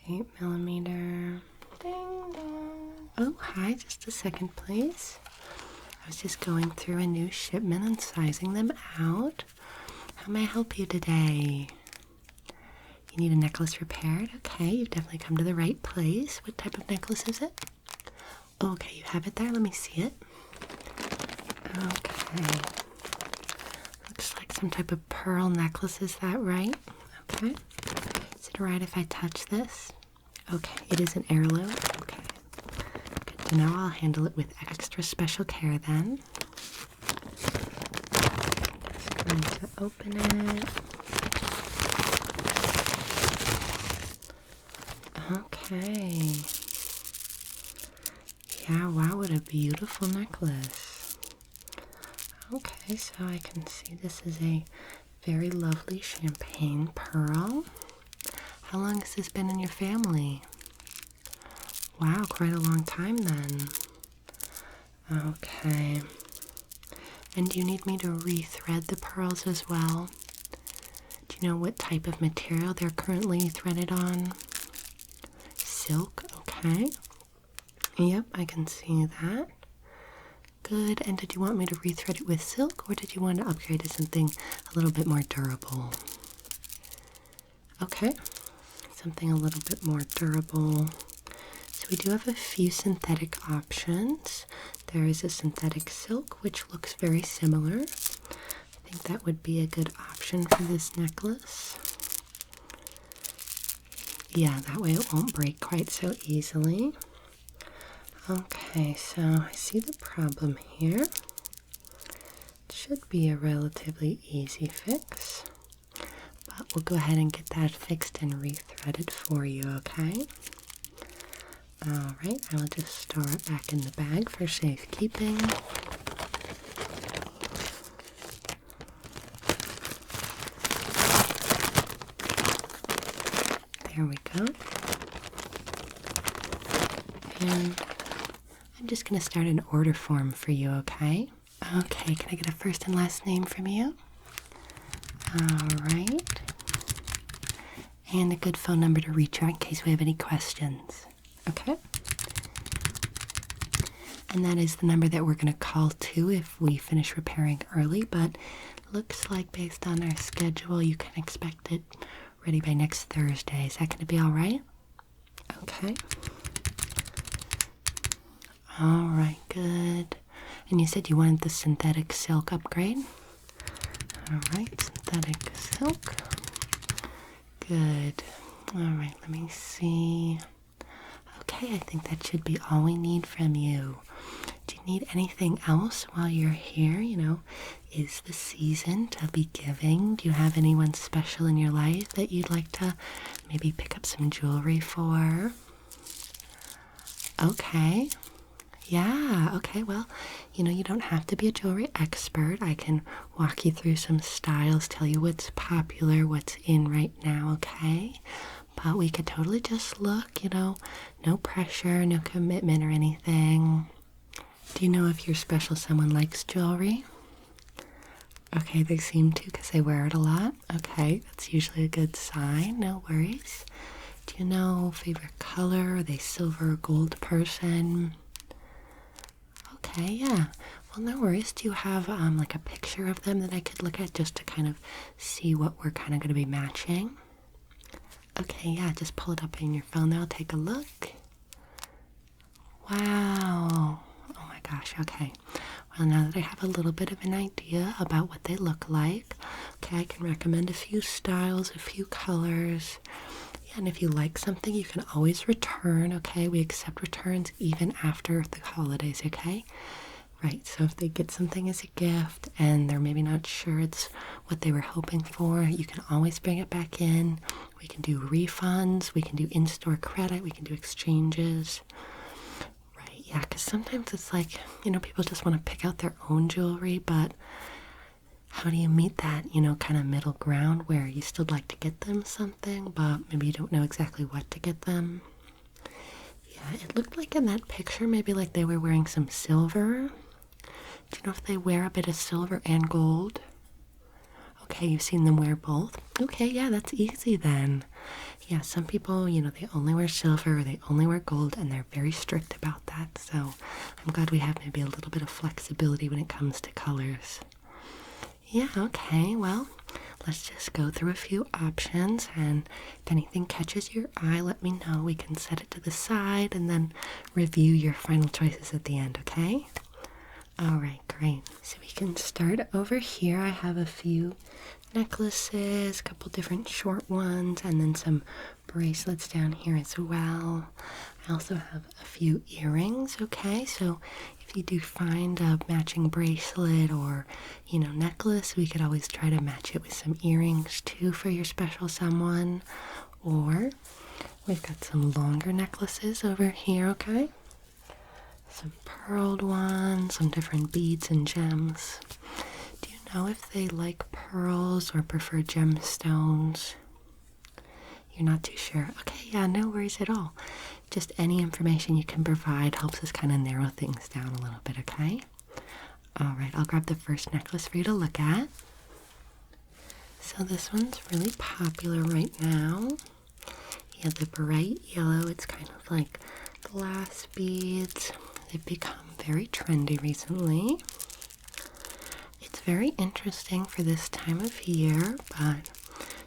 8mm. Ding dong. Oh, hi, just a second, please. I was just going through a new shipment and sizing them out. How may I help you today? You need a necklace repaired? Okay, you've definitely come to the right place. What type of necklace is it? Okay, you have it there. Let me see it. Okay. Looks like some type of pearl necklace. Is that right? Okay. Is it alright if I touch this? Okay, it is an heirloom. Okay. Good to know. I'll handle it with extra special care then. Just going to open it. Okay. Yeah, wow, what a beautiful necklace. Okay, so I can see this is a very lovely champagne pearl. How long has this been in your family? Wow, quite a long time then. Okay. And do you need me to rethread the pearls as well? Do you know what type of material they're currently threaded on? Silk, okay. Yep, I can see that. Good. And did you want me to rethread it with silk, or did you want to upgrade to something a little bit more durable? Okay. Something a little bit more durable. So we do have a few synthetic options. There is a synthetic silk, which looks very similar. I think that would be a good option for this necklace. Yeah, that way it won't break quite so easily. Okay, so I see the problem here. It should be a relatively easy fix. But we'll go ahead and get that fixed and rethreaded for you, okay? Alright, I will just store it back in the bag for safekeeping. There we go. And I'm just going to start an order form for you, okay? Okay, can I get a first and last name from you? Alright. And a good phone number to reach out in case we have any questions. Okay? And that is the number that we're going to call to if we finish repairing early, but looks like based on our schedule, you can expect it ready by next Thursday. Is that going to be alright? Okay. Alright, good. And you said you wanted the synthetic silk upgrade? Alright, synthetic silk. Good. Alright, let me see. Okay, I think that should be all we need from you. Do you need anything else while you're here? You know, is the season to be giving? Do you have anyone special in your life that you'd like to maybe pick up some jewelry for? Okay. Yeah, okay, well, you know, you don't have to be a jewelry expert. I can walk you through some styles, tell you what's popular, what's in right now, okay? But we could totally just look, you know, no pressure, no commitment or anything. Do you know if your special someone likes jewelry? Okay, they seem to because they wear it a lot. Okay, that's usually a good sign, no worries. Do you know favorite color? Are they silver or gold person? Okay, yeah. Well, no worries. Do you have like a picture of them that I could look at just to kind of see what we're kind of going to be matching? Okay, yeah, just pull it up in your phone there. I'll take a look. Wow. Oh my gosh, okay. Well, now that I have a little bit of an idea about what they look like, okay, I can recommend a few styles, a few colors. Yeah, and if you like something, you can always return, okay? We accept returns even after the holidays, okay? Right, so if they get something as a gift and they're maybe not sure it's what they were hoping for, you can always bring it back in. We can do refunds, we can do in-store credit, we can do exchanges. Right, yeah, because sometimes it's like, you know, people just want to pick out their own jewelry, but how do you meet that, you know, kind of middle ground where you still like to get them something, but maybe you don't know exactly what to get them? Yeah, it looked like in that picture, maybe like they were wearing some silver. Do you know if they wear a bit of silver and gold? Okay, you've seen them wear both? Okay, yeah, that's easy then. Yeah, some people, you know, they only wear silver or they only wear gold, and they're very strict about that. So I'm glad we have maybe a little bit of flexibility when it comes to colors. Yeah, okay, well, let's just go through a few options, and if anything catches your eye, let me know. We can set it to the side and then review your final choices at the end, okay? Alright, great. So we can start over here. I have a few necklaces, a couple different short ones, and then some bracelets down here as well. I also have a few earrings, okay? So if you do find a matching bracelet or, you know, necklace, we could always try to match it with some earrings too for your special someone. Or we've got some longer necklaces over here, okay? Some pearled ones, some different beads and gems. Do you know if they like pearls or prefer gemstones? You're not too sure. Okay, yeah, no worries at all. Just any information you can provide helps us kind of narrow things down a little bit, okay? Alright, I'll grab the first necklace for you to look at. So this one's really popular right now. Yeah, the bright yellow, it's kind of like glass beads. They've become very trendy recently. It's very interesting for this time of year, but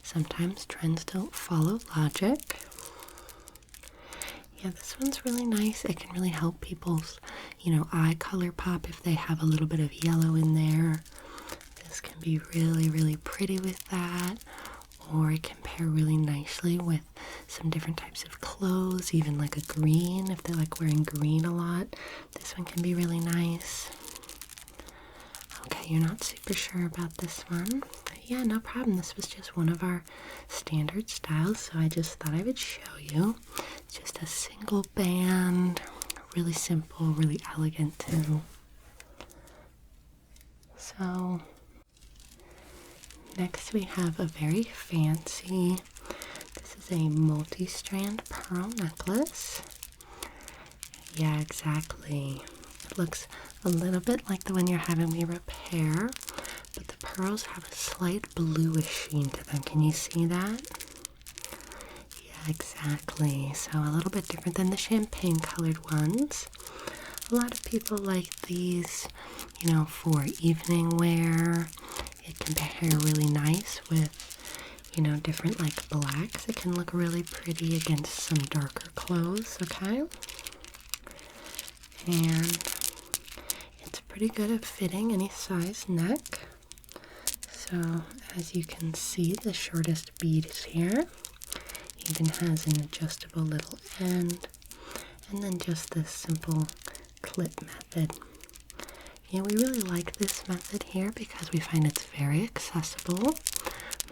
sometimes trends don't follow logic. Yeah, this one's really nice. It can really help people's, you know, eye color pop if they have a little bit of yellow in there. This can be really, really pretty with that. Or it can pair really nicely with some different types of clothes, even like a green, if they like wearing green a lot. This one can be really nice. Okay, you're not super sure about this one. Yeah, no problem. This was just one of our standard styles, so I just thought I would show you. It's just a single band, really simple, really elegant too. So next we have a very fancy, this is a multi-strand pearl necklace. Yeah, exactly. It looks a little bit like the one you're having me repair, but the pearls have a slight bluish sheen to them. Can you see that? Yeah, exactly. So a little bit different than the champagne colored ones. A lot of people like these, you know, for evening wear. It can pair really nice with, you know, different like blacks. It can look really pretty against some darker clothes, okay? And it's pretty good at fitting any size neck. So as you can see, the shortest bead is here. Even has an adjustable little end. And then just this simple clip method. Yeah, we really like this method here because we find it's very accessible.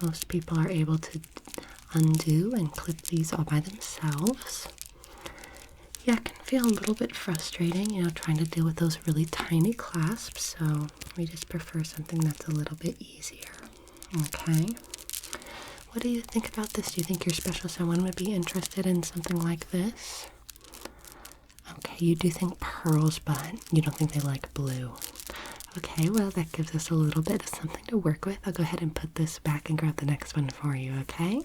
Most people are able to undo and clip these all by themselves. Yeah, it can feel a little bit frustrating, you know, trying to deal with those really tiny clasps, so we just prefer something that's a little bit easier. Okay. What do you think about this? Do you think your special someone would be interested in something like this? Okay, you do think pearls, but you don't think they like blue. Okay, well, that gives us a little bit of something to work with. I'll go ahead and put this back and grab the next one for you, okay?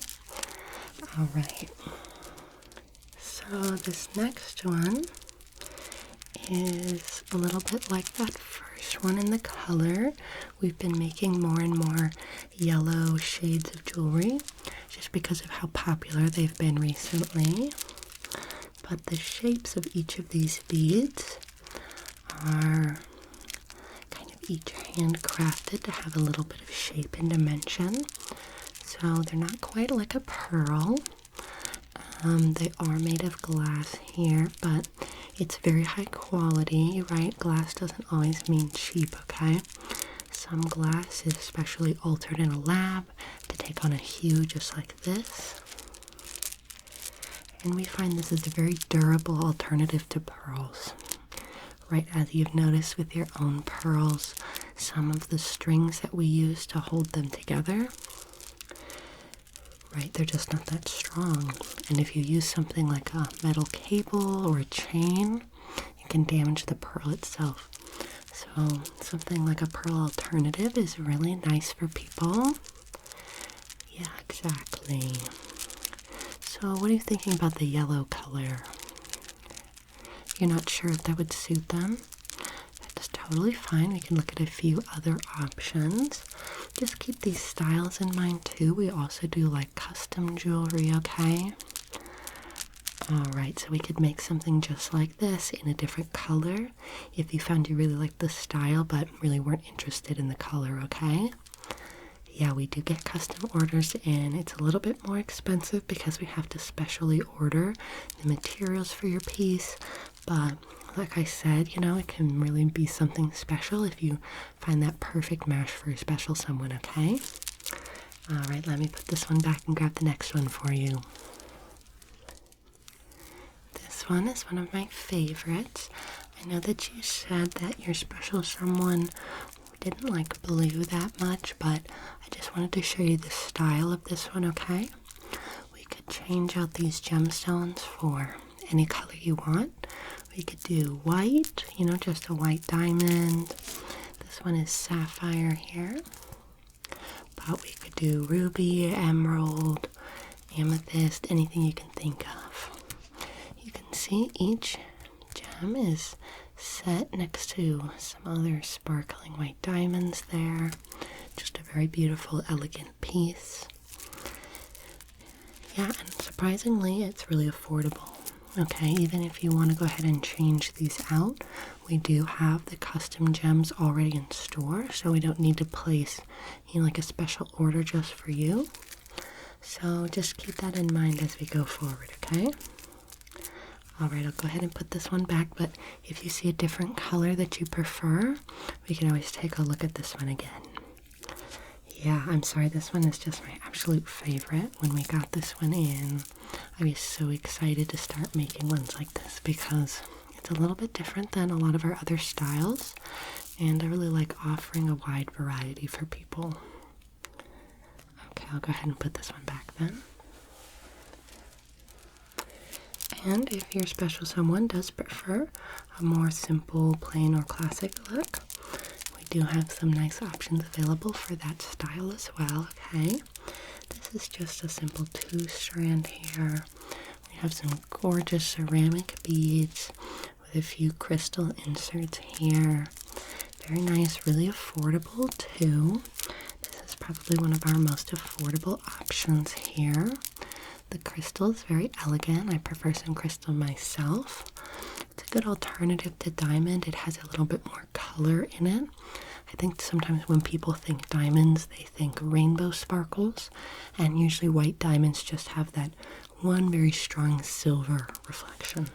All right. So this next one is a little bit like that first one in the color. We've been making more and more yellow shades of jewelry just because of how popular they've been recently. But the shapes of each of these beads are kind of each handcrafted to have a little bit of shape and dimension. So they're not quite like a pearl. They are made of glass here, but it's very high quality, right? Glass doesn't always mean cheap, okay? Some glass is specially altered in a lab to take on a hue just like this. And we find this is a very durable alternative to pearls. Right, as you've noticed with your own pearls, some of the strings that we use to hold them together, right, they're just not that strong. And if you use something like a metal cable or a chain, it can damage the pearl itself. So something like a pearl alternative is really nice for people. Yeah, exactly. So what are you thinking about the yellow color? You're not sure if that would suit them? That's totally fine. We can look at a few other options. Just keep these styles in mind too. We also do like custom jewelry, okay? Alright, so we could make something just like this in a different color if you found you really liked the style but really weren't interested in the color, okay? Yeah, we do get custom orders in. It's a little bit more expensive because we have to specially order the materials for your piece, but like I said, you know, it can really be something special if you find that perfect match for a special someone, okay? Alright, let me put this one back and grab the next one for you. This one is one of my favorites. I know that you said that your special someone didn't like blue that much, but I just wanted to show you the style of this one, okay? We could change out these gemstones for any color you want. We could do white, you know, just a white diamond. This one is sapphire here. But we could do ruby, emerald, amethyst, anything you can think of. You can see each gem is set next to some other sparkling white diamonds there. Just a very beautiful, elegant piece. Yeah, and surprisingly, it's really affordable. Okay, even if you want to go ahead and change these out, we do have the custom gems already in store, so we don't need to place, you know, like a special order just for you. So just keep that in mind as we go forward, okay? Alright, I'll go ahead and put this one back, but if you see a different color that you prefer, we can always take a look at this one again. Yeah, I'm sorry, this one is just my absolute favorite. When we got this one in, I was so excited to start making ones like this because it's a little bit different than a lot of our other styles, and I really like offering a wide variety for people. Okay, I'll go ahead and put this one back then. And if your special someone does prefer a more simple, plain, or classic look, we do have some nice options available for that style as well, okay? This is just a simple 2-strand here. We have some gorgeous ceramic beads with a few crystal inserts here. Very nice, really affordable too. This is probably one of our most affordable options here. The crystal is very elegant. I prefer some crystal myself. It's a good alternative to diamond. It has a little bit more color in it. I think sometimes when people think diamonds, they think rainbow sparkles, and usually white diamonds just have that one very strong silver reflection.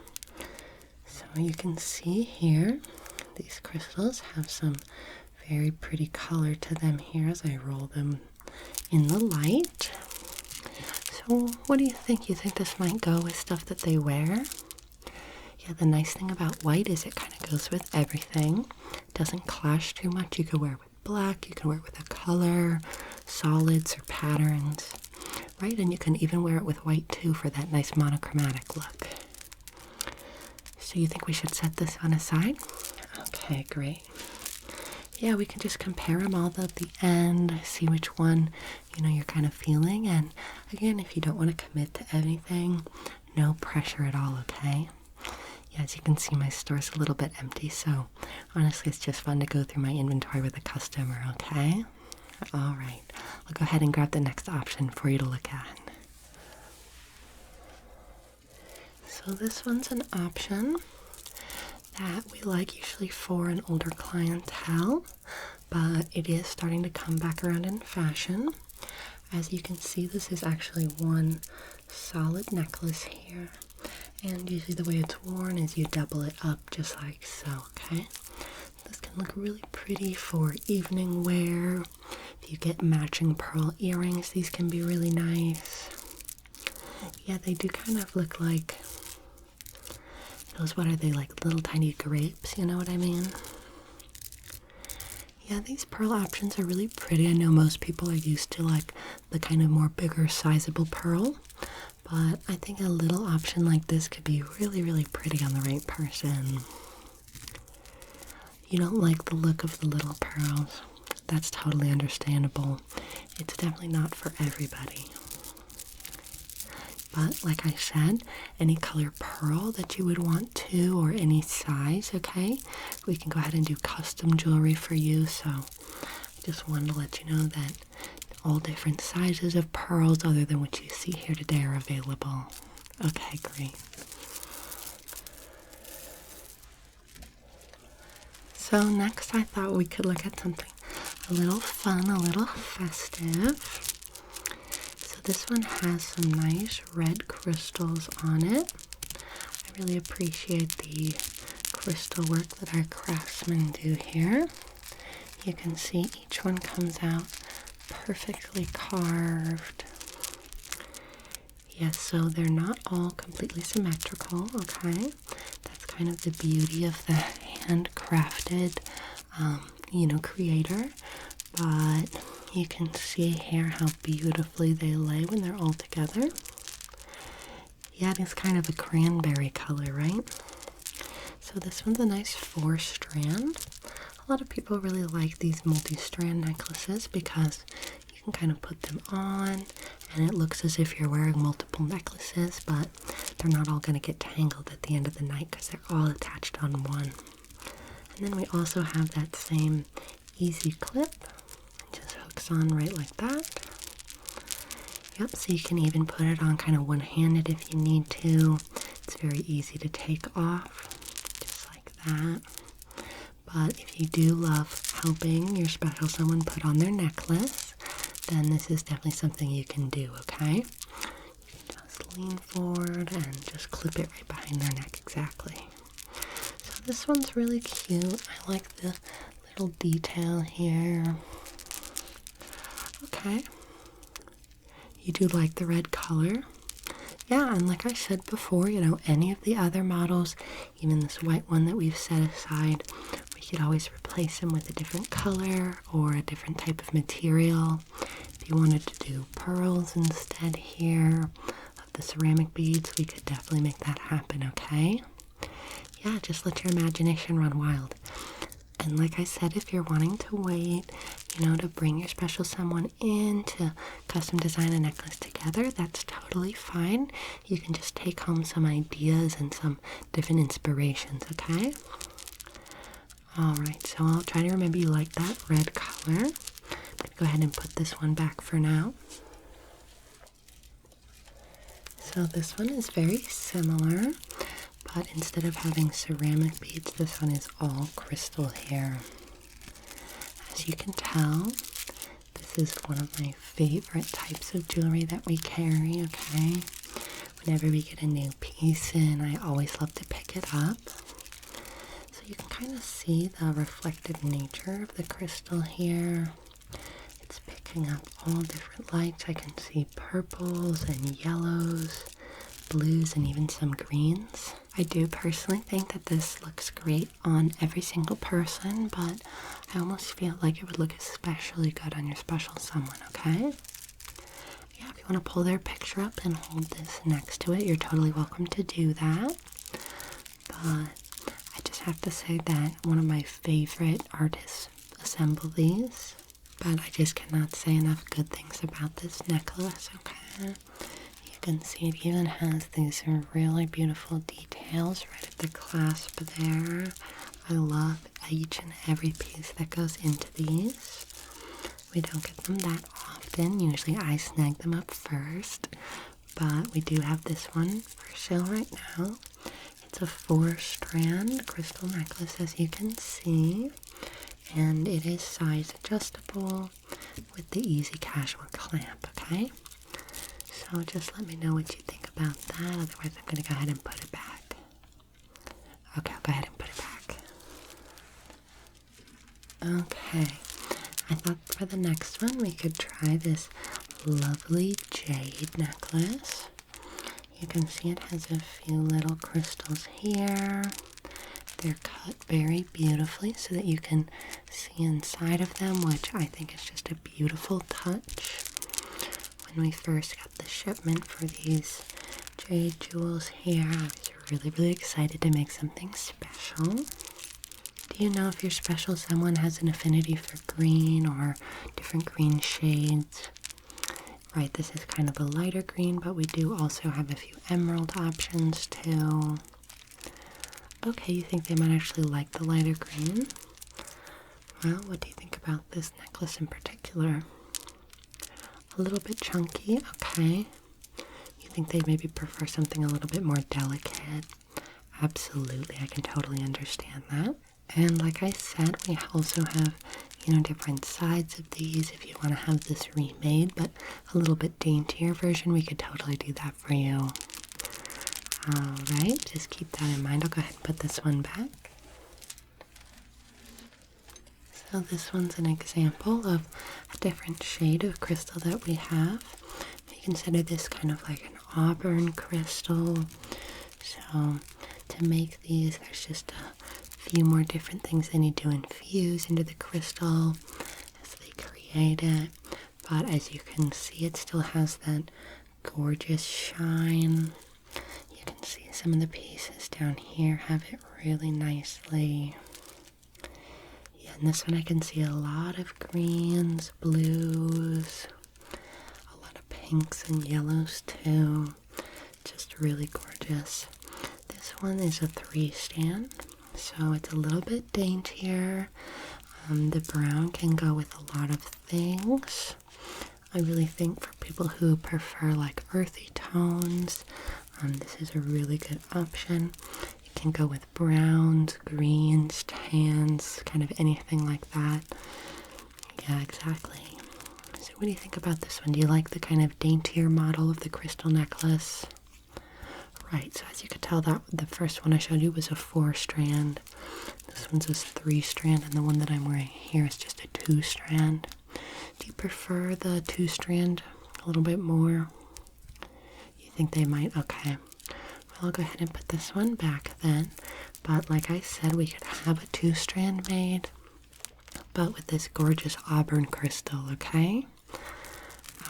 So you can see here, these crystals have some very pretty color to them here as I roll them in the light. So what do you think? You think this might go with stuff that they wear? Yeah, the nice thing about white is it kind of goes with everything. It doesn't clash too much. You can wear it with black, you can wear it with a color, solids or patterns, right? And you can even wear it with white too for that nice monochromatic look. So you think we should set this one aside? Okay, great. Yeah, we can just compare them all at the end, see which one, you know, you're kind of feeling. And again, if you don't want to commit to anything, no pressure at all, okay? Yeah, as you can see, my store's a little bit empty, so honestly, it's just fun to go through my inventory with a customer, okay? All right, I'll go ahead and grab the next option for you to look at. So this one's an option that we like usually for an older clientele, but it is starting to come back around in fashion. As you can see, this is actually one solid necklace here, and usually the way it's worn is you double it up just like so, okay? This can look really pretty for evening wear. If you get matching pearl earrings, these can be really nice. Yeah, they do kind of look like those, what are they, like little tiny grapes, you know what I mean? Yeah, these pearl options are really pretty. I know most people are used to like the kind of more bigger, sizable pearl, but I think a little option like this could be really, really pretty on the right person. You don't like the look of the little pearls. That's totally understandable. It's definitely not for everybody. But like I said, any color pearl that you would want to, or any size, okay? We can go ahead and do custom jewelry for you. So I just wanted to let you know that all different sizes of pearls other than what you see here today are available. Okay, great. So next I thought we could look at something a little fun, a little festive. So this one has some nice red crystals on it. I really appreciate the crystal work that our craftsmen do here. You can see each one comes out perfectly carved. Yes, so they're not all completely symmetrical, okay? That's kind of the beauty of the handcrafted, creator. But you can see here how beautifully they lay when they're all together. Yeah, it's kind of a cranberry color, right? So this one's a nice 4-strand. A lot of people really like these multi-strand necklaces because you can kind of put them on and it looks as if you're wearing multiple necklaces, but they're not all going to get tangled at the end of the night because they're all attached on one. And then we also have that same easy clip. It just hooks on right like that. Yep, so you can even put it on kind of one-handed if you need to. It's very easy to take off, just like that. But if you do love helping your special someone put on their necklace, then this is definitely something you can do, okay? You can just lean forward and just clip it right behind their neck, exactly. So this one's really cute. I like the little detail here. Okay. You do like the red color. Yeah, and like I said before, any of the other models, even this white one that we've set aside, we could always replace them with a different color or a different type of material. If you wanted to do pearls instead here of the ceramic beads, we could definitely make that happen, okay? Yeah, just let your imagination run wild. And like I said, if you're wanting to wait, to bring your special someone in to custom design a necklace together, that's totally fine. You can just take home some ideas and some different inspirations, okay? Alright, so I'll try to remember you like that red color. I'm going to go ahead and put this one back for now. So this one is very similar, but instead of having ceramic beads, this one is all crystal here. As you can tell, this is one of my favorite types of jewelry that we carry, okay? Whenever we get a new piece in, I always love to pick it up. So you can kind of see the reflective nature of the crystal here. It's picking up all different lights. I can see purples and yellows, blues, and even some greens. I do personally think that this looks great on every single person, but I almost feel like it would look especially good on your special someone, okay? Yeah, if you want to pull their picture up and hold this next to it, you're totally welcome to do that. But I just have to say that one of my favorite artists assembled these, but I just cannot say enough good things about this necklace, okay? You can see it even has these really beautiful details right at the clasp there. I love each and every piece that goes into these. We don't get them that often. Usually I snag them up first, but we do have this one for sale right now. It's a 4-strand crystal necklace, as you can see, and it is size adjustable with the easy casual clamp, okay? So just let me know what you think about that, otherwise I'm going to go ahead and put it back. Okay, I'll go ahead and put it back. Okay, I thought for the next one we could try this lovely jade necklace. You can see it has a few little crystals here. They're cut very beautifully so that you can see inside of them, which I think is just a beautiful touch. When we first got the shipment for these jade jewels here, I was really excited to make something special. Do you know if your special someone has an affinity for green or different green shades? Right, this is kind of a lighter green, but we do also have a few emerald options too. Okay, you think they might actually like the lighter green? Well, what do you think about this necklace in particular? A little bit chunky, okay. You think they maybe prefer something a little bit more delicate? Absolutely, I can totally understand that. And like I said, we also have, different sides of these. If you want to have this remade, but a little bit daintier version, we could totally do that for you. Alright, just keep that in mind. I'll go ahead and put this one back. So this one's an example of a different shade of crystal that we have. We consider this kind of like an auburn crystal. So to make these, there's just a few more different things they need to infuse into the crystal as they create it. But as you can see, it still has that gorgeous shine. You can see some of the pieces down here have it really nicely. Yeah, and this one I can see a lot of greens, blues, a lot of pinks and yellows too. Just really gorgeous. This one is a 3-strand, so it's a little bit daintier. The brown can go with a lot of things. I really think for people who prefer like earthy tones, this is a really good option. It can go with browns, greens, tans, kind of anything like that. Yeah, exactly. So what do you think about this one? Do you like the kind of daintier model of the crystal necklace? Right, so as you could tell, that the first one I showed you was a 4-strand. This one's a 3-strand, and the one that I'm wearing here is just a 2-strand. Do you prefer the 2-strand a little bit more? You think they might? Okay. Well, I'll go ahead and put this one back then. But like I said, we could have a 2-strand made, but with this gorgeous auburn crystal, okay?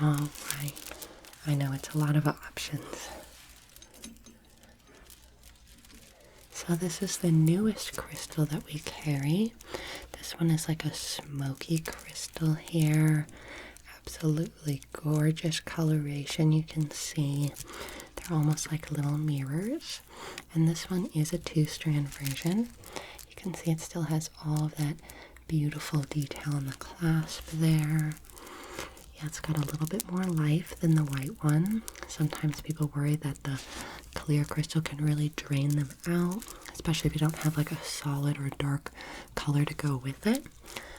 Alright. I know it's a lot of options. So this is the newest crystal that we carry. This one is like a smoky crystal here. Absolutely gorgeous coloration. You can see they're almost like little mirrors. And this one is a 2-strand version. You can see it still has all of that beautiful detail in the clasp there. Yeah, it's got a little bit more life than the white one. Sometimes people worry that the clear crystal can really drain them out, especially if you don't have like a solid or dark color to go with it.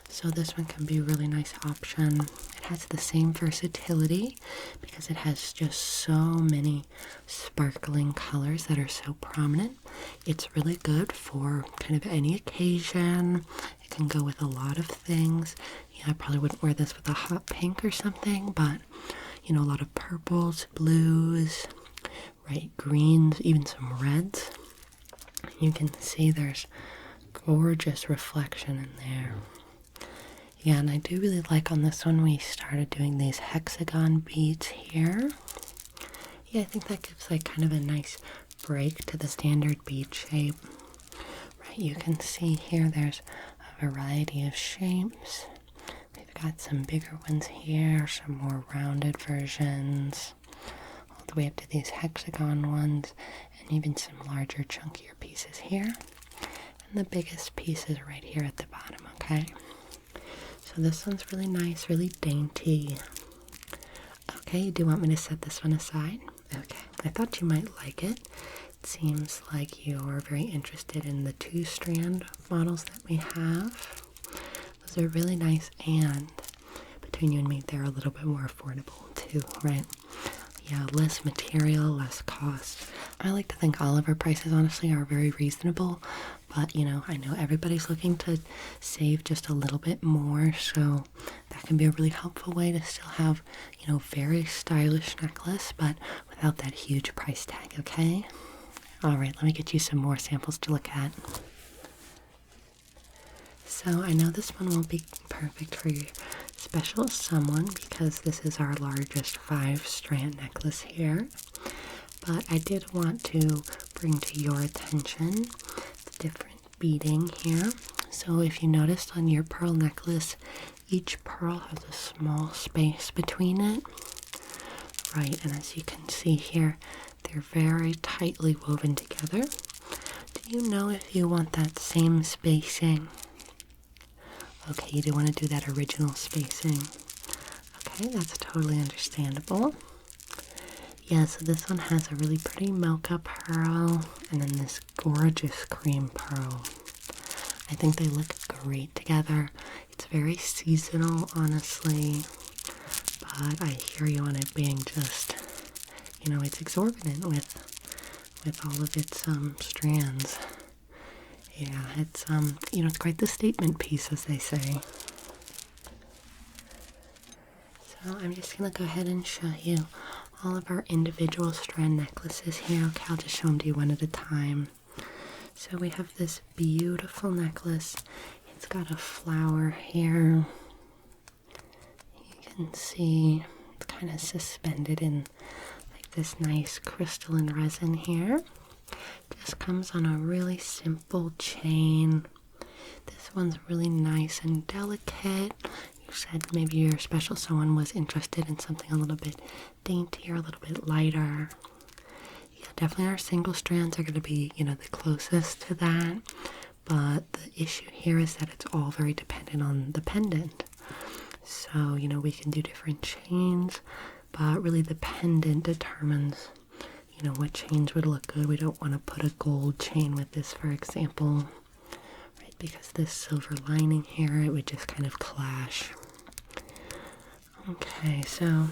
So this one can be a really nice option. It has the same versatility because it has just so many sparkling colors that are so prominent. It's really good for kind of any occasion. It can go with a lot of things. Yeah, I probably wouldn't wear this with a hot pink or something, but a lot of purples, blues, right, greens, even some reds. You can see there's gorgeous reflection in there. Yeah, and I do really like on this one we started doing these hexagon beads here. Yeah, I think that gives like kind of a nice break to the standard bead shape. Right, you can see here there's a variety of shapes. We've got some bigger ones here, some more rounded versions, all the way up to these hexagon ones, and even some larger, chunkier pieces here. And the biggest piece is right here at the bottom, okay? So this one's really nice, really dainty. Okay, do you want me to set this one aside? Okay, I thought you might like it. It seems like you're very interested in the 2-strand models that we have. Those are really nice, and between you and me, they're a little bit more affordable too, right? Yeah, less material, less cost. I like to think all of our prices, honestly, are very reasonable, but, I know everybody's looking to save just a little bit more, so that can be a really helpful way to still have, very stylish necklace, but without that huge price tag, okay? All right, let me get you some more samples to look at. So I know this one won't be perfect for your special someone because this is our largest 5-strand necklace here. But I did want to bring to your attention the different beading here. So if you noticed on your pearl necklace, each pearl has a small space between it. Right, and as you can see here, they're very tightly woven together. Do you know if you want that same spacing? Okay, you do want to do that original spacing. Okay, that's totally understandable. Yeah, so this one has a really pretty mocha pearl and then this gorgeous cream pearl. I think they look great together. It's very seasonal, honestly, but I hear you on it being just, it's exorbitant with all of its strands. Yeah, it's it's quite the statement piece, as they say. So I'm just gonna go ahead and show you all of our individual strand necklaces here. Okay, I'll just show them to you one at a time. So we have this beautiful necklace. It's got a flower here. You can see it's kind of suspended in like this nice crystalline resin here. Just comes on a really simple chain. This one's really nice and delicate. You said maybe your special someone was interested in something a little bit daintier, a little bit lighter. Yeah, definitely our single strands are going to be, the closest to that. But the issue here is that it's all very dependent on the pendant. So, we can do different chains, but really the pendant determines what chains would look good. We don't want to put a gold chain with this, for example, right? Because this silver lining here, it would just kind of clash. Okay, so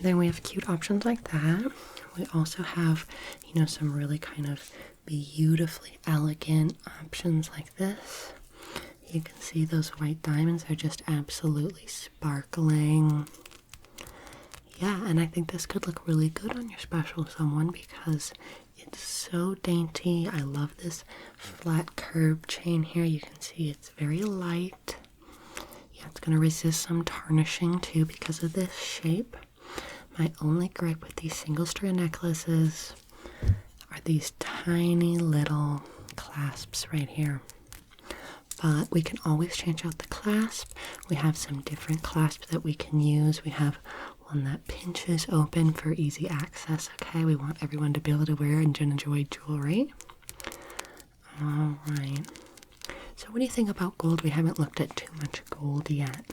then we have cute options like that. We also have, some really kind of beautifully elegant options like this. You can see those white diamonds are just absolutely sparkling. Yeah, and I think this could look really good on your special someone because it's so dainty. I love this flat curved chain here. You can see it's very light. Yeah, it's going to resist some tarnishing too because of this shape. My only gripe with these single strand necklaces are these tiny little clasps right here. But we can always change out the clasp. We have some different clasps that we can use. We have one that pinches open for easy access, okay? We want everyone to be able to wear and enjoy jewelry. All right. So what do you think about gold? We haven't looked at too much gold yet.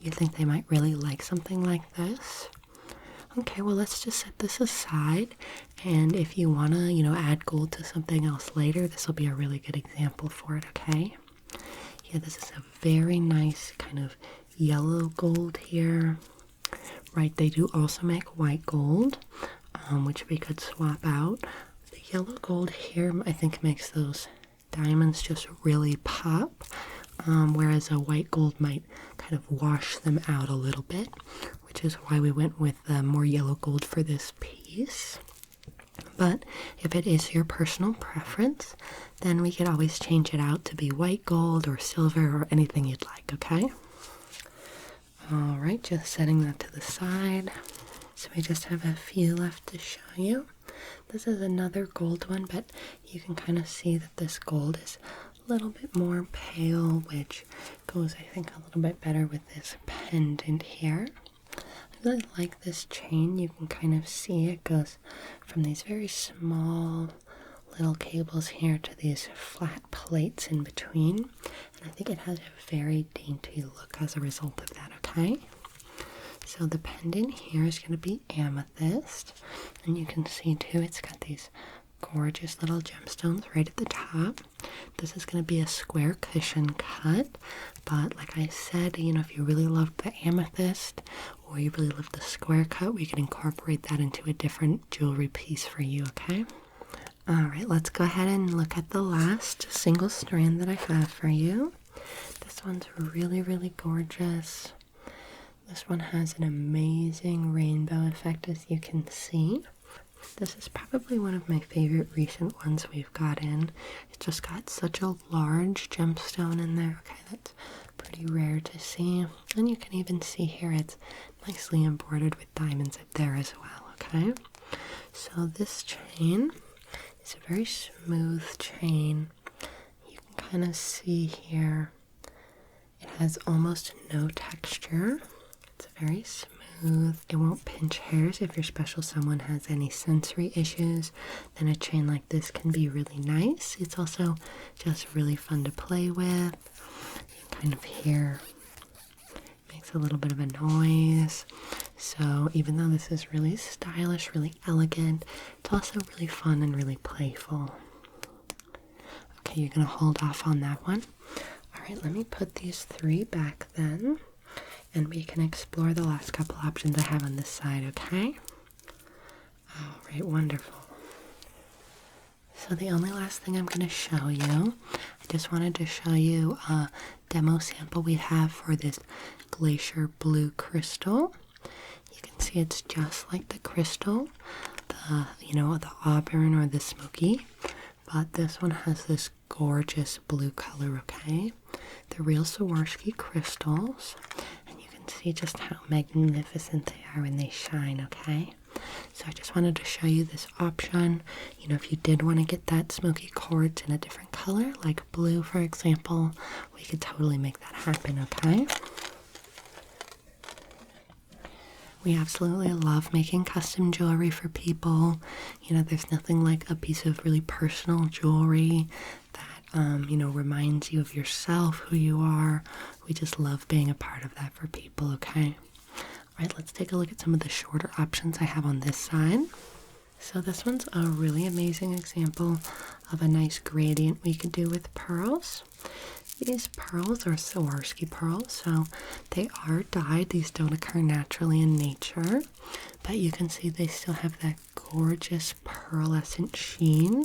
You think they might really like something like this? Okay, well, let's just set this aside. And if you want to, add gold to something else later, this will be a really good example for it, okay? Yeah, this is a very nice kind of yellow gold here. Right, they do also make white gold, which we could swap out. The yellow gold here, I think, makes those diamonds just really pop, whereas a white gold might kind of wash them out a little bit, which is why we went with more yellow gold for this piece. But if it is your personal preference, then we could always change it out to be white gold or silver or anything you'd like, okay? Alright, just setting that to the side. So we just have a few left to show you. This is another gold one, but you can kind of see that this gold is a little bit more pale, which goes, I think, a little bit better with this pendant here. I really like this chain. You can kind of see it goes from these very small little cables here to these flat plates in between. And I think it has a very dainty look as a result of that, okay? So the pendant here is going to be amethyst. And you can see too, it's got these gorgeous little gemstones right at the top. This is going to be a square cushion cut, but like I said, if you really love the amethyst or you really love the square cut, we can incorporate that into a different jewelry piece for you, okay? Alright, let's go ahead and look at the last single strand that I have for you. This one's really, really gorgeous. This one has an amazing rainbow effect, as you can see. This is probably one of my favorite recent ones we've got in. It's just got such a large gemstone in there. Okay, that's pretty rare to see. And you can even see here it's nicely embroidered with diamonds up there as well, okay? So this chain is a very smooth chain. You can kind of see here it has almost no texture. It's very smooth. smooth. It won't pinch hairs. If your special someone has any sensory issues, then a chain like this can be really nice. It's also just really fun to play with. You can kind of hear, makes a little bit of a noise. So even though this is really stylish, really elegant, it's also really fun and really playful. Okay, you're gonna hold off on that one. All right, let me put these 3 back then, and we can explore the last couple options I have on this side, okay? All right, wonderful. So the only last thing I'm gonna show you, I just wanted to show you a demo sample we have for this Glacier Blue Crystal. You can see it's just like the crystal, the auburn or the smoky, but this one has this gorgeous blue color, okay? The real Swarovski crystals, and you can see just how magnificent they are when they shine, okay? So I just wanted to show you this option. You know, if you did want to get that smoky quartz in a different color, like blue, for example, we could totally make that happen, okay? We absolutely love making custom jewelry for people. You know, there's nothing like a piece of really personal jewelry that, reminds you of yourself, who you are. We just love being a part of that for people, okay? All right, let's take a look at some of the shorter options I have on this side. So this one's a really amazing example of a nice gradient we could do with pearls. These pearls are Swarovski pearls, so they are dyed. These don't occur naturally in nature, but you can see they still have that gorgeous pearlescent sheen,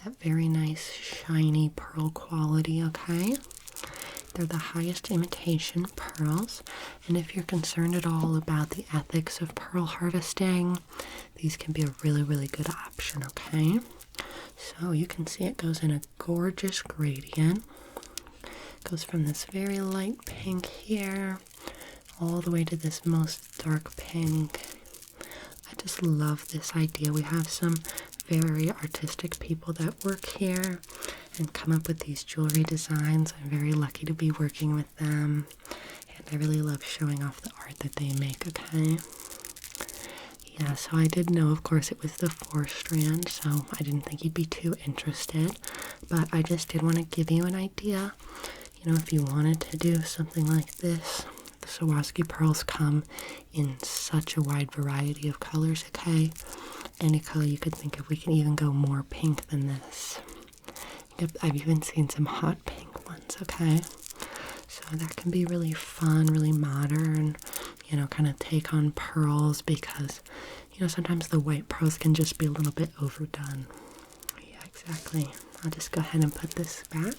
that very nice shiny pearl quality, okay? They're the highest imitation pearls, and if you're concerned at all about the ethics of pearl harvesting, these can be a really, really good option, okay? So you can see it goes in a gorgeous gradient. Goes from this very light pink here all the way to this most dark pink. I just love this idea. We have some very artistic people that work here and come up with these jewelry designs. I'm very lucky to be working with them, and I really love showing off the art that they make, okay? Yeah, so I did know, of course, it was the 4-strand, so I didn't think you'd be too interested, but I just did want to give you an idea. You know, if you wanted to do something like this, the Swarovski pearls come in such a wide variety of colors, okay? Any color you could think of. We can even go more pink than this. I've even seen some hot pink ones, okay? So that can be really fun, really modern, kind of take on pearls because, sometimes the white pearls can just be a little bit overdone. Yeah, exactly. I'll just go ahead and put this back.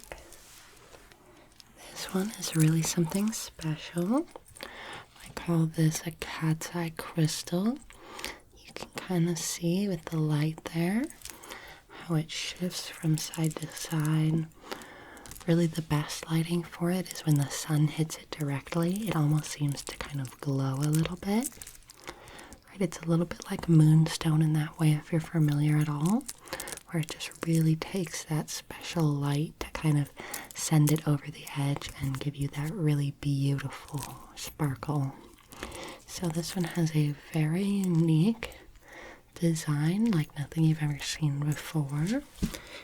This one is really something special. I call this a cat's eye crystal. You can kind of see with the light there how it shifts from side to side. Really the best lighting for it is when the sun hits it directly. It almost seems to kind of glow a little bit. Right, it's a little bit like moonstone in that way if you're familiar at all, where it just really takes that special light to kind of send it over the edge and give you that really beautiful sparkle. So this one has a very unique design like nothing you've ever seen before.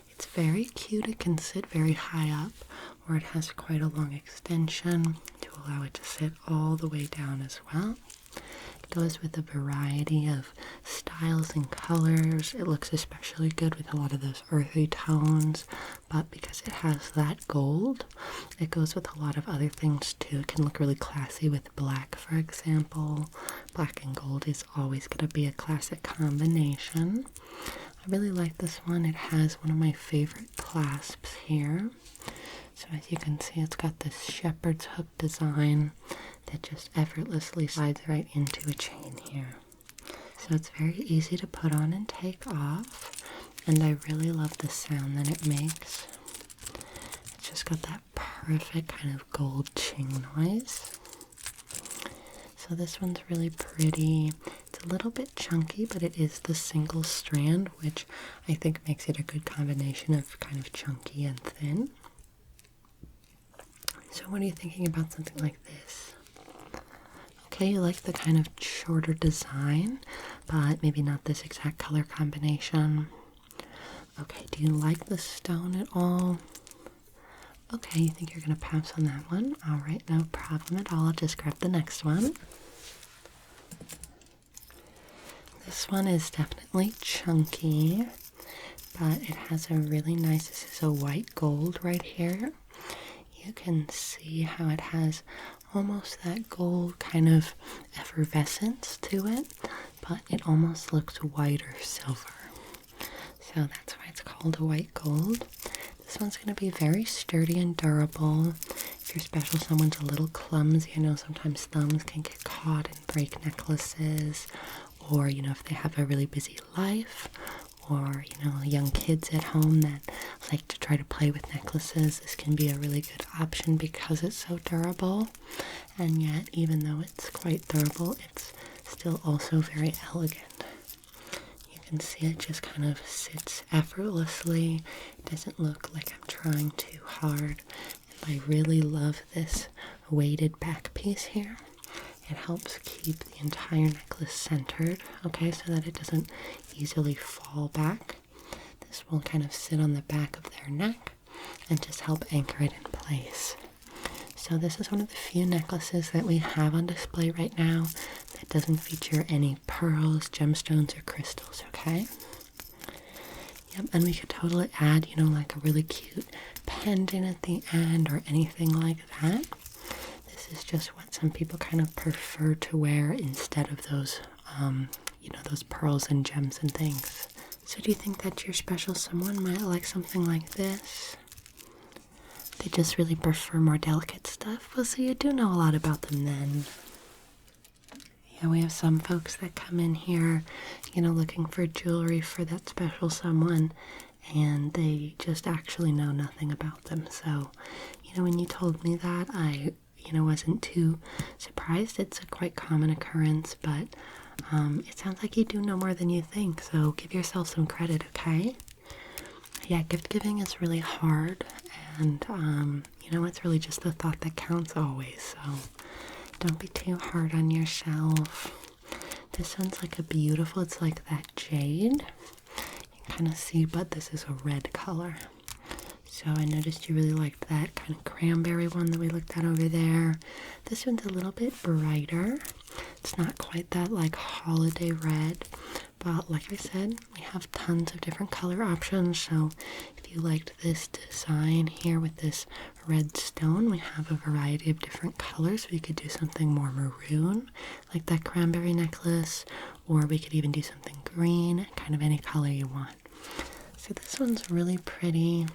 It's very cute. It can sit very high up, or it has quite a long extension to allow it to sit all the way down as well. It goes with a variety of styles and colors. It looks especially good with a lot of those earthy tones, but because it has that gold, it goes with a lot of other things too. It can look really classy with black, for example. Black and gold is always going to be a classic combination. I really like this one. It has one of my favorite clasps here. So as you can see, it's got this shepherd's hook design that just effortlessly slides right into a chain here. So it's very easy to put on and take off, and I really love the sound that it makes. It's just got that perfect kind of gold ching noise. So this one's really pretty. It's a little bit chunky, but it is the single strand, which I think makes it a good combination of kind of chunky and thin. So what are you thinking about something like this? Okay, Okay, you like the kind of shorter design, but maybe not this exact color combination. Okay, do you like the stone at all? Okay, you think you're gonna pass on that one? Alright, no problem at all. I'll just grab the next one. This one is definitely chunky, but it has a really nice, this is a white gold right here. You can see how it has almost that gold kind of effervescence to it, but it almost looks white or silver. So that's why it's called a white gold. This one's going to be very sturdy and durable. If you're special, someone's a little clumsy. I know sometimes thumbs can get caught and break necklaces, or, you know, if they have a really busy life, or, you know, young kids at home that like to try to play with necklaces, this can be a really good option because it's so durable. And yet, even though it's quite durable, it's still also very elegant. You can see it just kind of sits effortlessly. It doesn't look like I'm trying too hard. And I really love this weighted back piece here. It helps keep the entire necklace centered, okay, so that it doesn't easily fall back. This will kind of sit on the back of their neck and just help anchor it in place. So this is one of the few necklaces that we have on display right now that doesn't feature any pearls, gemstones, or crystals, okay? Yep, and we could totally add, you know, like a really cute pendant at the end or anything like that. This is just what some people kind of prefer to wear instead of those, you know, those pearls and gems and things. So do you think that your special someone might like something like this? They just really prefer more delicate stuff? Well, so you do know a lot about them then. Yeah, we have some folks that come in here, you know, looking for jewelry for that special someone, and they just actually know nothing about them. So, you know, when you told me that, I, you know, wasn't too surprised. It's a quite common occurrence, but it sounds like you do know more than you think, so give yourself some credit, okay? Yeah, gift giving is really hard, and, you know, it's really just the thought that counts always, so don't be too hard on yourself. This one's like a beautiful, it's like that jade. You can kind of see, but this is a red color. So I noticed you really liked that kind of cranberry one that we looked at over there. This one's a little bit brighter. It's not quite that like holiday red, but like I said, we have tons of different color options. So if you liked this design here with this red stone, we have a variety of different colors. We could do something more maroon, like that cranberry necklace, or we could even do something green, kind of any color you want. So this one's really pretty.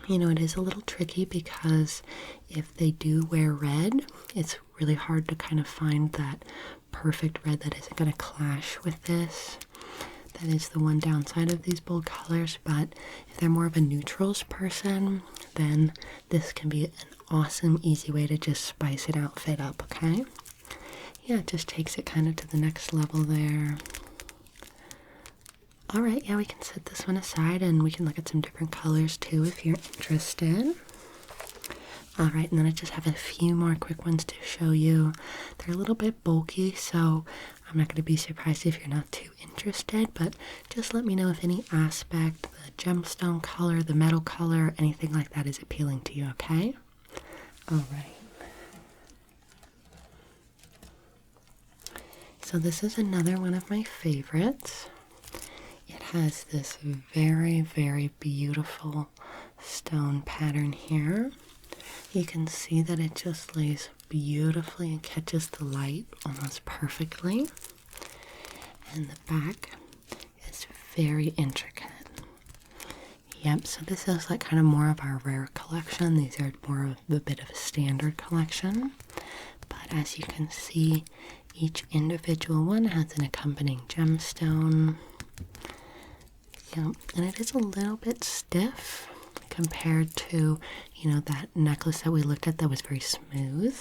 You know, it is a little tricky because if they do wear red, it's really hard to kind of find that perfect red that isn't going to clash with this. That is the one downside of these bold colors, but if they're more of a neutrals person, then this can be an awesome, easy way to just spice it outfit up, okay? Yeah, it just takes it kind of to the next level there. Alright, yeah, we can set this one aside and we can look at some different colors too if you're interested. Alright, and then I just have a few more quick ones to show you. They're a little bit bulky, so I'm not going to be surprised if you're not too interested, but just let me know if any aspect, the gemstone color, the metal color, anything like that is appealing to you, okay? Alright. So this is another one of my favorites. It has this very, very beautiful stone pattern here. You can see that it just lays beautifully and catches the light almost perfectly. And the back is very intricate. Yep, so this is like kind of more of our rare collection. These are more of a bit of a standard collection. But as you can see, each individual one has an accompanying gemstone. Yeah, and it is a little bit stiff compared to, you know, that necklace that we looked at that was very smooth.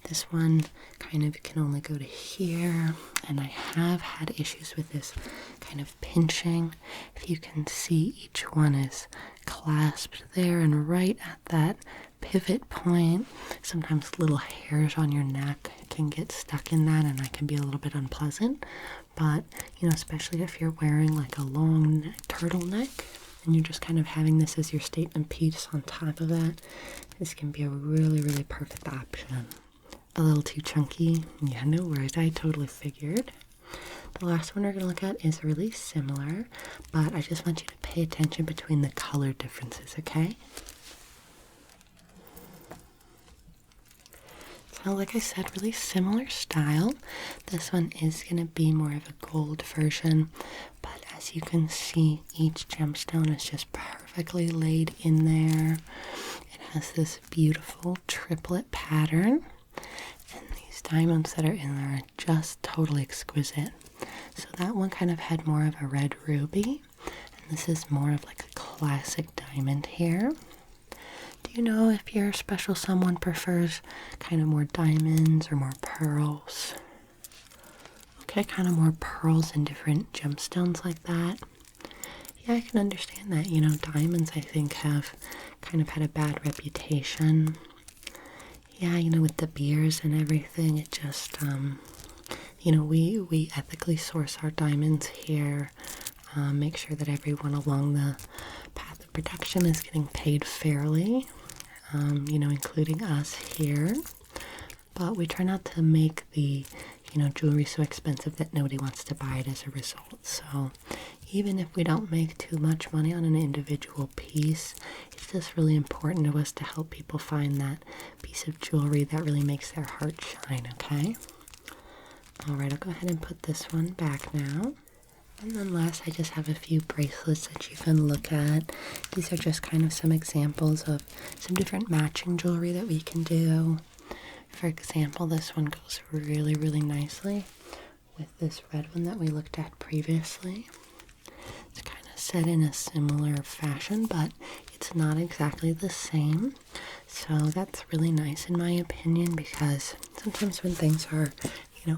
This one kind of can only go to here, and I have had issues with this kind of pinching. If you can see, each one is clasped there, and right at that pivot point. Sometimes little hairs on your neck can get stuck in that, and that can be a little bit unpleasant. But, especially if you're wearing like a long turtleneck and you're just kind of having this as your statement piece on top of that, this can be a really, really perfect option. A little too chunky? Yeah, no worries. I totally figured. The last one we're going to look at is really similar, but I just want you to pay attention between the color differences, okay? So like I said, really similar style. This one is going to be more of a gold version, but as you can see, each gemstone is just perfectly laid in there. It has this beautiful triplet pattern, and these diamonds that are in there are just totally exquisite. So that one kind of had more of a red ruby, and this is more of like a classic diamond here. Do you know if your special someone prefers kind of more diamonds or more pearls? Okay, kind of more pearls and different gemstones like that. Yeah, I can understand that. Diamonds I think have kind of had a bad reputation. Yeah, with the beers and everything, it just, we ethically source our diamonds here, make sure that everyone along the path of production is getting paid fairly, including us here. But we try not to make the, jewelry so expensive that nobody wants to buy it as a result. So even if we don't make too much money on an individual piece, it's just really important to us to help people find that piece of jewelry that really makes their heart shine, okay? Alright, I'll go ahead and put this one back now. And then last, I just have a few bracelets that you can look at. These are just kind of some examples of some different matching jewelry that we can do. For example, this one goes really, really nicely with this red one that we looked at previously. It's kind of set in a similar fashion, but it's not exactly the same. So that's really nice in my opinion, because sometimes when things are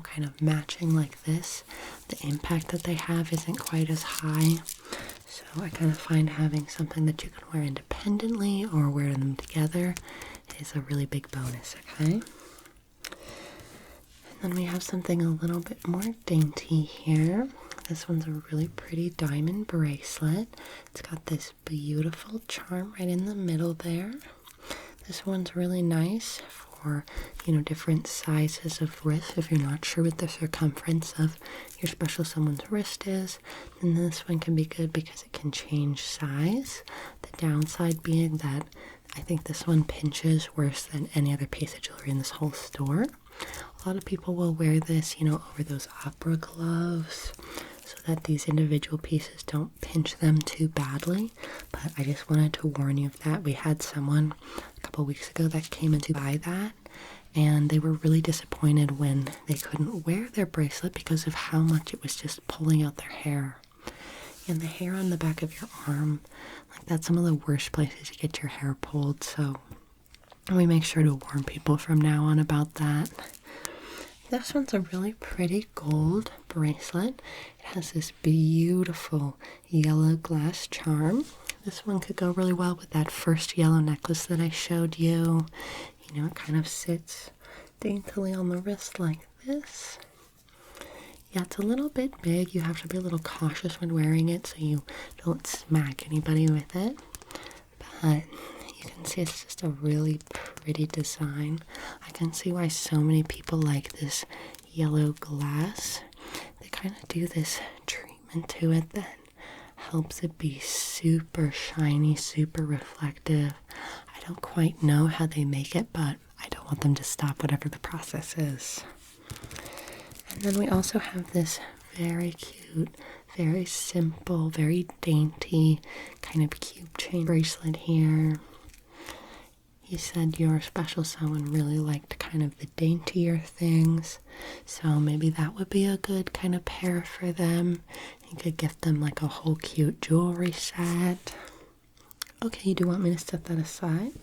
kind of matching like this, the impact that they have isn't quite as high. So I kind of find having something that you can wear independently or wear them together is a really big bonus, okay? And then we have something a little bit more dainty here. This one's a really pretty diamond bracelet. It's got this beautiful charm right in the middle there. This one's really nice for, different sizes of wrist. If you're not sure what the circumference of your special someone's wrist is, then this one can be good because it can change size. The downside being that I think this one pinches worse than any other piece of jewelry in this whole store. A lot of people will wear this, over those opera gloves so that these individual pieces don't pinch them too badly. But I just wanted to warn you of that. We had someone a couple weeks ago that came in to buy that, and they were really disappointed when they couldn't wear their bracelet because of how much it was just pulling out their hair. And the hair on the back of your arm, like that's some of the worst places to get your hair pulled. So we make sure to warn people from now on about that. This one's a really pretty gold bracelet. It has this beautiful yellow glass charm. This one could go really well with that first yellow necklace that I showed you. It kind of sits daintily on the wrist like this. Yeah, it's a little bit big. You have to be a little cautious when wearing it so you don't smack anybody with it. But you can see it's just a really pretty design. I can see why so many people like this yellow glass. They kind of do this treatment to it that helps it be super shiny, super reflective. I don't quite know how they make it, but I don't want them to stop whatever the process is. And then we also have this very cute, very simple, very dainty kind of cube chain bracelet here. You said your special someone really liked kind of the daintier things, so maybe that would be a good kind of pair for them. You could gift them like a whole cute jewelry set. Okay, you do want me to set that aside?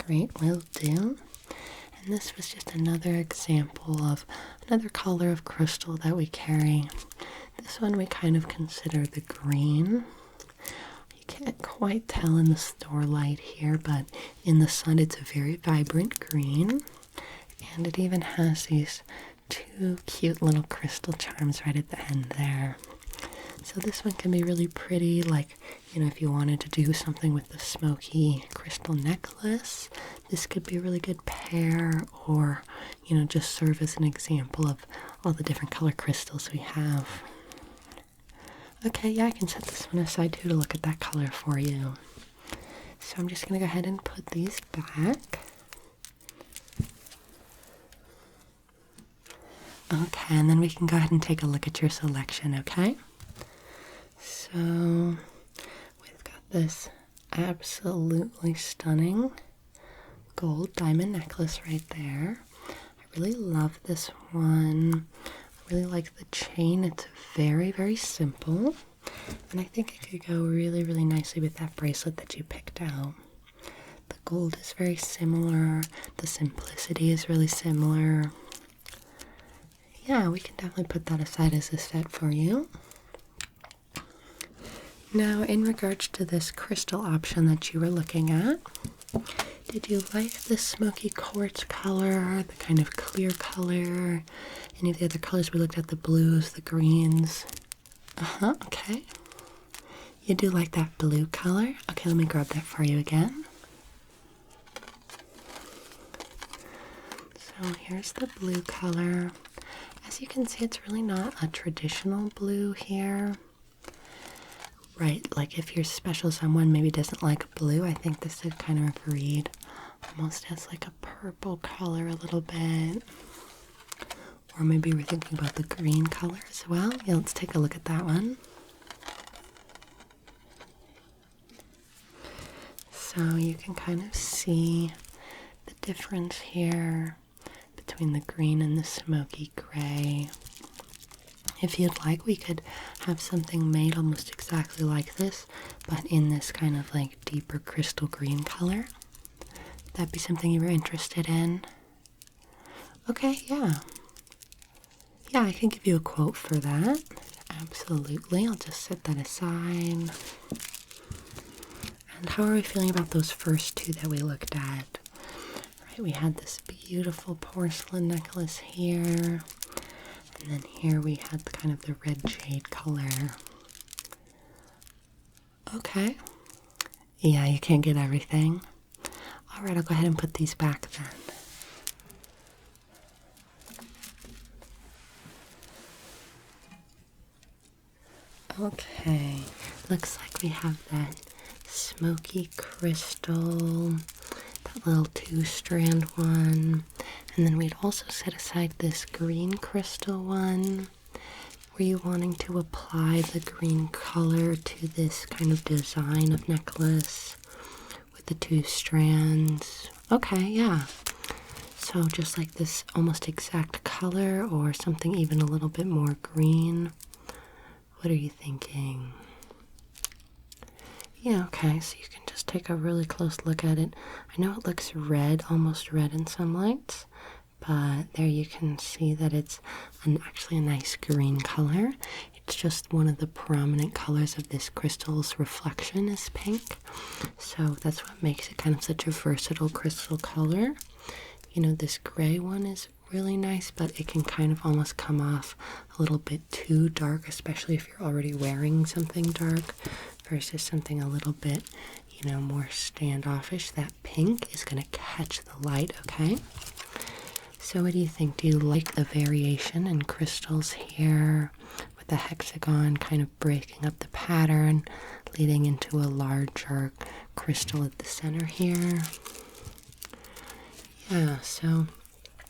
Great, will do. And this was just another example of another color of crystal that we carry. This one we kind of consider the green. You Can't quite tell in the store light here, but in the sun it's a very vibrant green. And it even has these two cute little crystal charms right at the end there. So this one can be really pretty, like, you know, if you wanted to do something with the smoky crystal necklace, this could be a really good pair, or, you know, just serve as an example of all the different color crystals we have. Okay, yeah, I can set this one aside too to look at that color for you. So I'm just going to go ahead and put these back. Okay, and then we can go ahead and take a look at your selection, okay? So we've got this absolutely stunning gold diamond necklace right there. I really love this one. I really like the chain. It's very, very simple. And I think it could go really, really nicely with that bracelet that you picked out. The gold is very similar. The simplicity is really similar. Yeah, we can definitely put that aside as a set for you. Now, in regards to this crystal option that you were looking at, did you like the smoky quartz color, the kind of clear color, any of the other colors we looked at, the blues, the greens? Okay. You do like that blue color? Okay, let me grab that for you again. So here's the blue color. As you can see, it's really not a traditional blue here. Right, like if your special someone maybe doesn't like blue, I think this would kind of read almost as like a purple color a little bit. Or maybe we're thinking about the green color as well. Yeah, let's take a look at that one. So you can kind of see the difference here between the green and the smoky gray. If you'd like, we could have something made almost exactly like this, but in this kind of like deeper crystal green color. That'd be something you were interested in? Okay, yeah. Yeah, I can give you a quote for that. Absolutely. I'll just set that aside. And how are we feeling about those first two that we looked at? Right, we had this beautiful porcelain necklace here. And then here we had kind of the red jade color. Okay. Yeah, you can't get everything. Alright, I'll go ahead and put these back then. Okay, looks like we have that smoky crystal, that little 2-strand one, and then we'd also set aside this green crystal one. Were you wanting to apply the green color to this kind of design of necklace with the 2 strands? Okay, yeah. So just like this almost exact color or something even a little bit more green? What are you thinking? Yeah, okay, so you can just take a really close look at it. I know it looks red, almost red in some lights, but there you can see that it's actually a nice green color. It's just one of the prominent colors of this crystal's reflection is pink. So that's what makes it kind of such a versatile crystal color. You know, this gray one is really nice, but it can kind of almost come off a little bit too dark, especially if you're already wearing something dark versus something a little bit, you know, more standoffish. That pink is going to catch the light, okay? So what do you think? Do you like the variation in crystals here with the hexagon kind of breaking up the pattern, leading into a larger crystal at the center here? Yeah, so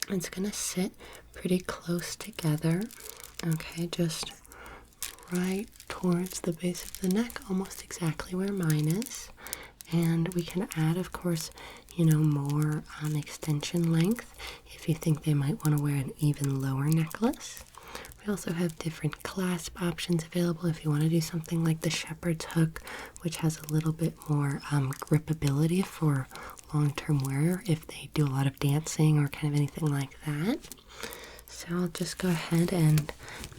it's going to sit pretty close together, okay, just right towards the base of the neck, almost exactly where mine is. And we can add, of course, you know, more extension length if you think they might want to wear an even lower necklace. We also have different clasp options available if you want to do something like the shepherd's hook, which has a little bit more gripability for long-term wear if they do a lot of dancing or kind of anything like that. So I'll just go ahead and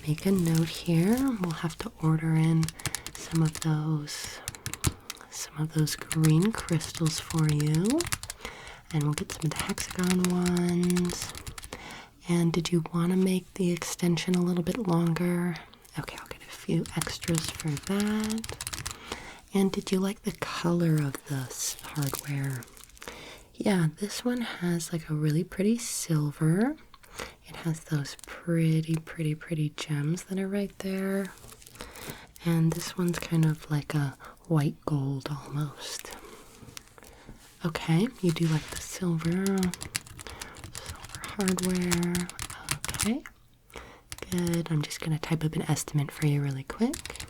make a note here. We'll have to order in some of those some of those green crystals for you. And we'll get some of the hexagon ones. And did you want to make the extension a little bit longer? Okay, I'll get a few extras for that. And did you like the color of this hardware? Yeah, this one has like a really pretty silver. It has those pretty gems that are right there. And this one's kind of like a white gold almost. Okay, you do like the silver hardware. Okay, good. I'm just going to type up an estimate for you really quick.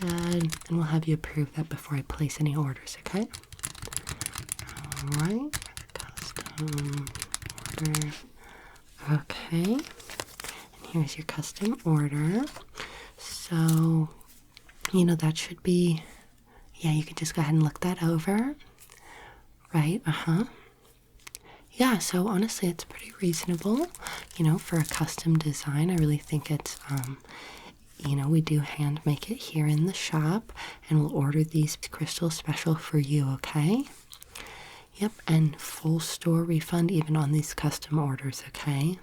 Good. And we'll have you approve that before I place any orders, okay? Alright, custom order. Okay, and here's your custom order. So, you know, that should be, yeah, you can just go ahead and look that over. Right, yeah, so honestly, it's pretty reasonable, you know, for a custom design. I really think it's, you know, we do hand make it here in the shop, and we'll order these crystals special for you, okay? Yep, and full store refund even on these custom orders, okay?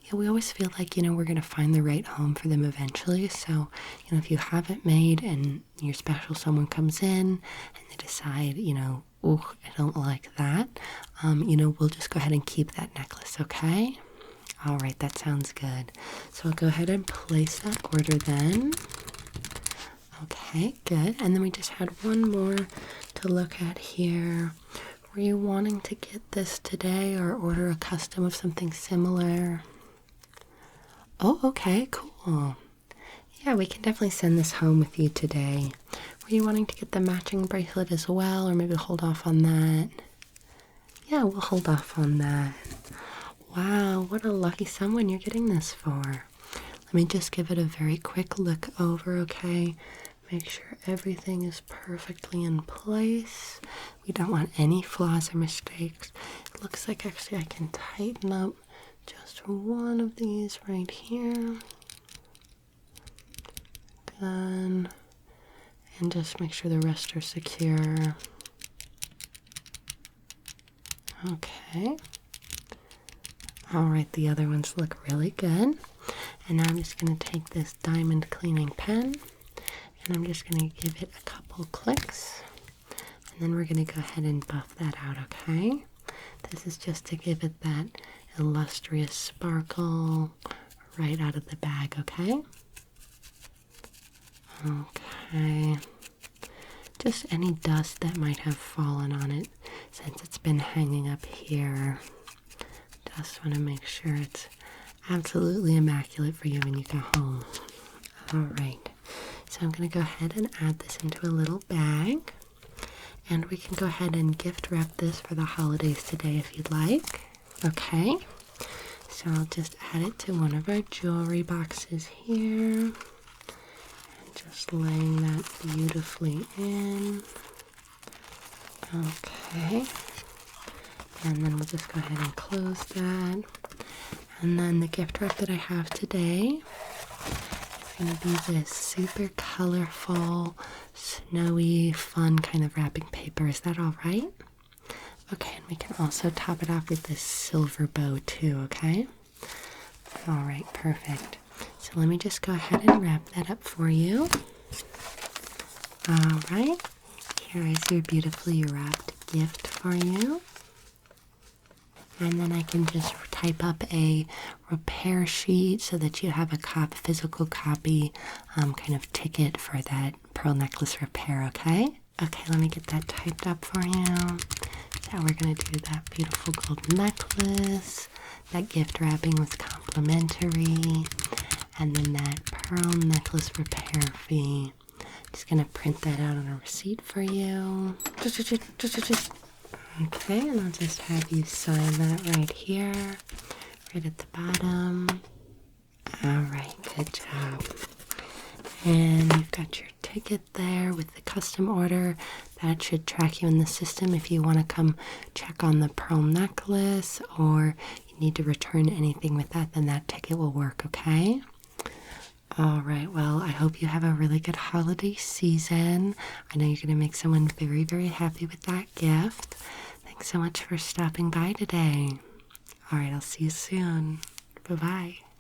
Yeah, we always feel like, you know, we're going to find the right home for them eventually. So, you know, if you have it made and your special someone comes in and they decide, you know, oh, I don't like that, you know, we'll just go ahead and keep that necklace, okay? All right, that sounds good. So I'll go ahead and place that order then. Okay, good. And then we just had one more to look at here. Were you wanting to get this today or order a custom of something similar? Oh, okay, cool. Yeah, we can definitely send this home with you today. Were you wanting to get the matching bracelet as well, or maybe hold off on that? Yeah, we'll hold off on that. Wow, what a lucky someone you're getting this for. Let me just give it a very quick look over, okay? Make sure everything is perfectly in place. We don't want any flaws or mistakes. It looks like actually I can tighten up just one of these right here. Good. And just make sure the rest are secure. Okay. All right, the other ones look really good. And now I'm just going to take this diamond cleaning pen and I'm just going to give it a couple clicks. And then we're going to go ahead and buff that out, okay? This is just to give it that illustrious sparkle right out of the bag, okay? Okay. Just any dust that might have fallen on it since it's been hanging up here. Just want to make sure it's absolutely immaculate for you when you go home. Alright, so I'm going to go ahead and add this into a little bag. And we can go ahead and gift wrap this for the holidays today if you'd like. Okay, so I'll just add it to one of our jewelry boxes here. And just laying that beautifully in. Okay. And then we'll just go ahead and close that. And then the gift wrap that I have today is going to be this super colorful, snowy, fun kind of wrapping paper. Is that all right? Okay, and we can also top it off with this silver bow too, okay? All right, perfect. So let me just go ahead and wrap that up for you. All right, here is your beautifully wrapped gift for you. And then I can just type up a repair sheet so that you have a physical copy kind of ticket for that pearl necklace repair, okay? Okay, let me get that typed up for you. So we're going to do that beautiful gold necklace. That gift wrapping was complimentary. And then that pearl necklace repair fee. Just going to print that out on a receipt for you. Okay, and I'll just have you sign that right here, right at the bottom. Alright, good job. And you've got your ticket there with the custom order. That should track you in the system if you want to come check on the pearl necklace or you need to return anything with that, then that ticket will work, okay? All right, well, I hope you have a really good holiday season. I know you're going to make someone very, very happy with that gift. Thanks so much for stopping by today. All right, I'll see you soon. Bye-bye.